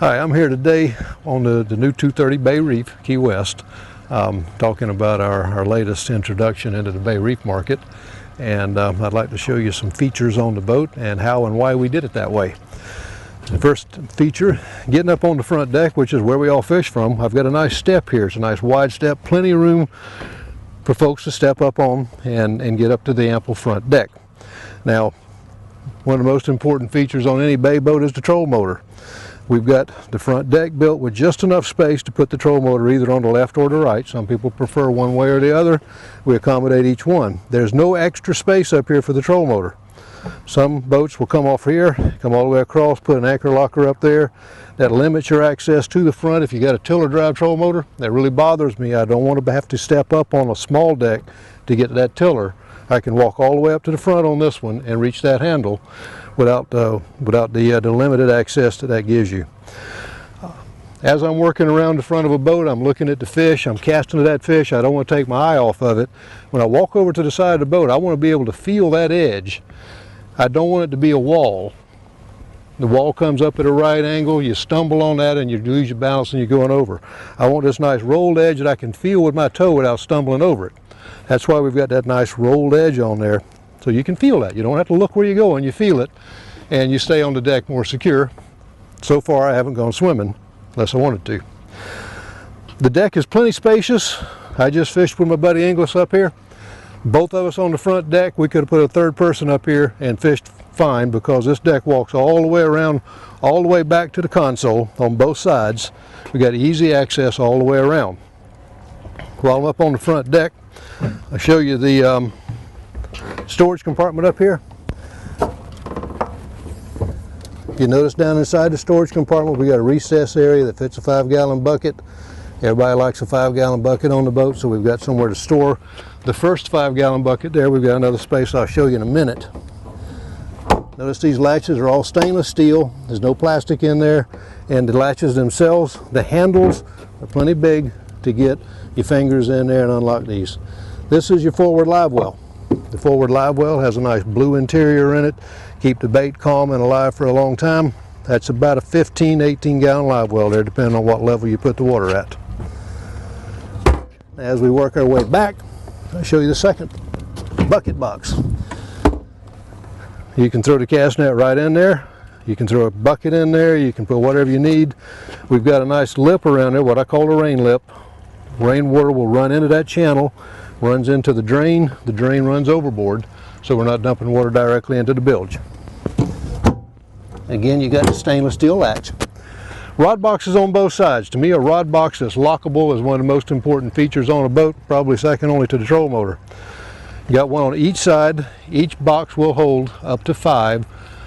Hi, I'm here today on the new 230 Bay Reef, Key West, talking about our latest introduction into the Bay Reef market. And I'd like to show you some features on the boat and how and why we did it that way. The first feature, getting up on the front deck, which is where we all fish from. I've got a nice step here. It's a nice wide step, plenty of room for folks to step up on and get up to the ample front deck. Now, one of the most important features on any bay boat is the trolling motor. We've got the front deck built with just enough space to put the trolling motor either on the left or the right. Some people prefer one way or the other. We accommodate each one. There's no extra space up here for the trolling motor. Some boats will come off here, come all the way across, put an anchor locker up there. That limits your access to the front if you got a tiller drive trolling motor. That really bothers me. I don't want to have to step up on a small deck to get to that tiller. I can walk all the way up to the front on this one and reach that handle without the limited access that gives you. As I'm working around the front of a boat, I'm looking at the fish, I'm casting at that fish. I don't want to take my eye off of it. When I walk over to the side of the boat, I want to be able to feel that edge. I don't want it to be a wall. The wall comes up at a right angle, you stumble on that and you lose your balance and you're going over. I want this nice rolled edge that I can feel with my toe without stumbling over it. That's why we've got that nice rolled edge on there. So you can feel that. You don't have to look where you're going, you feel it, and you stay on the deck more secure. So far I haven't gone swimming unless I wanted to. The deck is plenty spacious. I just fished with my buddy Inglis up here. Both of us on the front deck. We could have put a third person up here and fished fine because this deck walks all the way around, all the way back to the console on both sides. We got easy access all the way around. While I'm up on the front deck, I'll show you the storage compartment up here. You notice down inside the storage compartment we got a recess area that fits a 5-gallon bucket. Everybody likes a 5-gallon bucket on the boat, so we've got somewhere to store the first 5-gallon bucket there. We've got another space I'll show you in a minute. Notice these latches are all stainless steel. There's no plastic in there, and the latches themselves, the handles are plenty big to get your fingers in there and unlock these. This is your forward live well. The forward live well has a nice blue interior in it. Keep the bait calm and alive for a long time. That's about a 15-18 gallon live well there, depending on what level you put the water at. As we work our way back, I'll show you the second bucket box. You can throw the cast net right in there. You can throw a bucket in there. You can put whatever you need. We've got a nice lip around there, what I call a rain lip. Rainwater will run into that channel, runs into the drain runs overboard, so we're not dumping water directly into the bilge. Again, you got the stainless steel latch. Rod boxes on both sides. To me, a rod box that's lockable is one of the most important features on a boat, probably second only to the trolling motor. You got one on each side. Each box will hold up to 5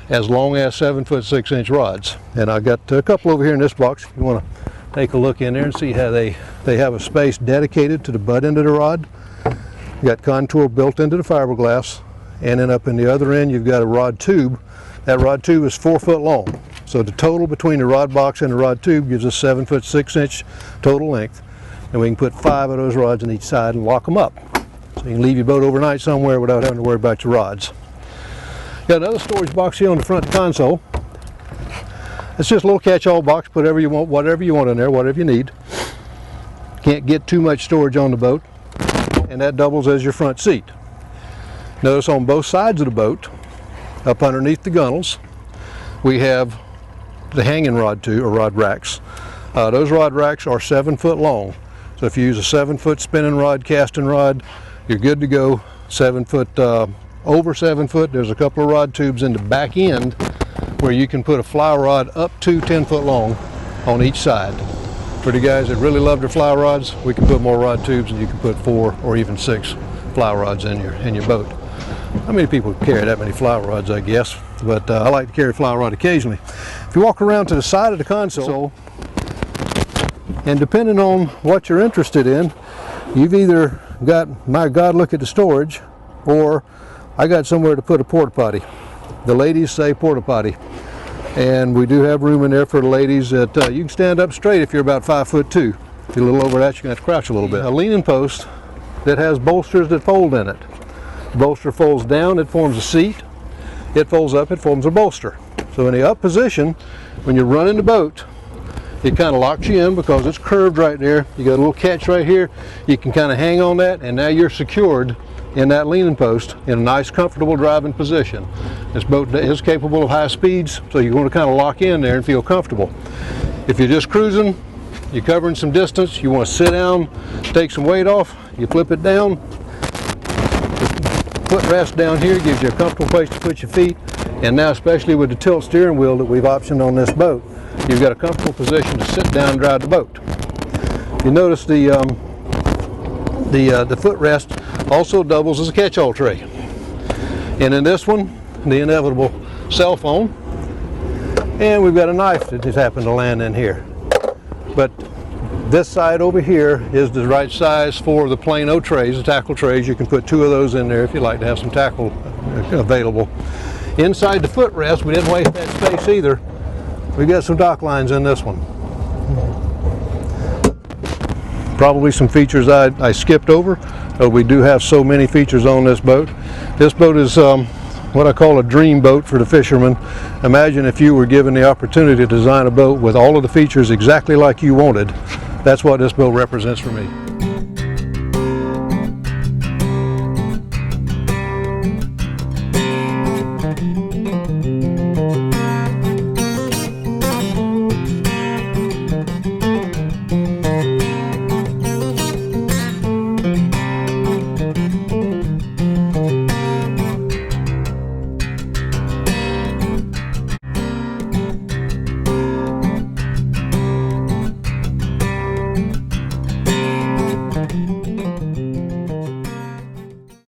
as long as 7-foot 6-inch rods. And I've got a couple over here in this box. If you want to take a look in there and see how they have a space dedicated to the butt end of the rod. You got contour built into the fiberglass, and then up in the other end you've got a rod tube. That rod tube is 4 foot long. So the total between the rod box and the rod tube gives us 7-foot 6-inch total length. And we can put 5 of those rods on each side and lock them up. So you can leave your boat overnight somewhere without having to worry about your rods. Got another storage box here on the front console. It's just a little catch-all box. Put whatever you want in there, whatever you need. Can't get too much storage on the boat. And that doubles as your front seat. Notice on both sides of the boat, up underneath the gunnels, we have the hanging rod or rod racks. Those rod racks are 7 foot long. So if you use a 7-foot spinning rod, casting rod, you're good to go. 7 foot, over 7 foot, there's a couple of rod tubes in the back end where you can put a fly rod up to 10 foot long on each side. For the guys that really love their fly rods, we can put more rod tubes and you can put 4 or even 6 fly rods in your boat. How many people carry that many fly rods, I guess, but I like to carry a fly rod occasionally. If you walk around to the side of the console, and depending on what you're interested in, you've either got, my God, look at the storage, or I got somewhere to put a porta potty. The ladies say porta potty, and we do have room in there for the ladies that you can stand up straight if you're about 5'2". If you're a little over that, you're going to have to crouch a little bit. A leaning post that has bolsters that fold in it. The bolster folds down, it forms a seat. It folds up, it forms a bolster. So in the up position, when you're running the boat, it kind of locks you in because it's curved right there. You got a little catch right here. You can kind of hang on that, and now you're secured in that leaning post in a nice, comfortable driving position. This boat is capable of high speeds, so you're going to kind of lock in there and feel comfortable. If you're just cruising, you're covering some distance, you want to sit down, take some weight off, you flip it down. Footrest down here gives you a comfortable place to put your feet, and now especially with the tilt steering wheel that we've optioned on this boat, you've got a comfortable position to sit down and drive the boat. You notice the footrest also doubles as a catch-all tray. And in this one, the inevitable cell phone, and we've got a knife that just happened to land in here. But this side over here is the right size for the plain O trays, the tackle trays. You can put 2 of those in there if you like to have some tackle available. Inside the footrest, we didn't waste that space either. We got some dock lines in this one. Probably some features I skipped over. We do have so many features on this boat. This boat is what I call a dream boat for the fisherman. Imagine if you were given the opportunity to design a boat with all of the features exactly like you wanted. That's what this boat represents for me.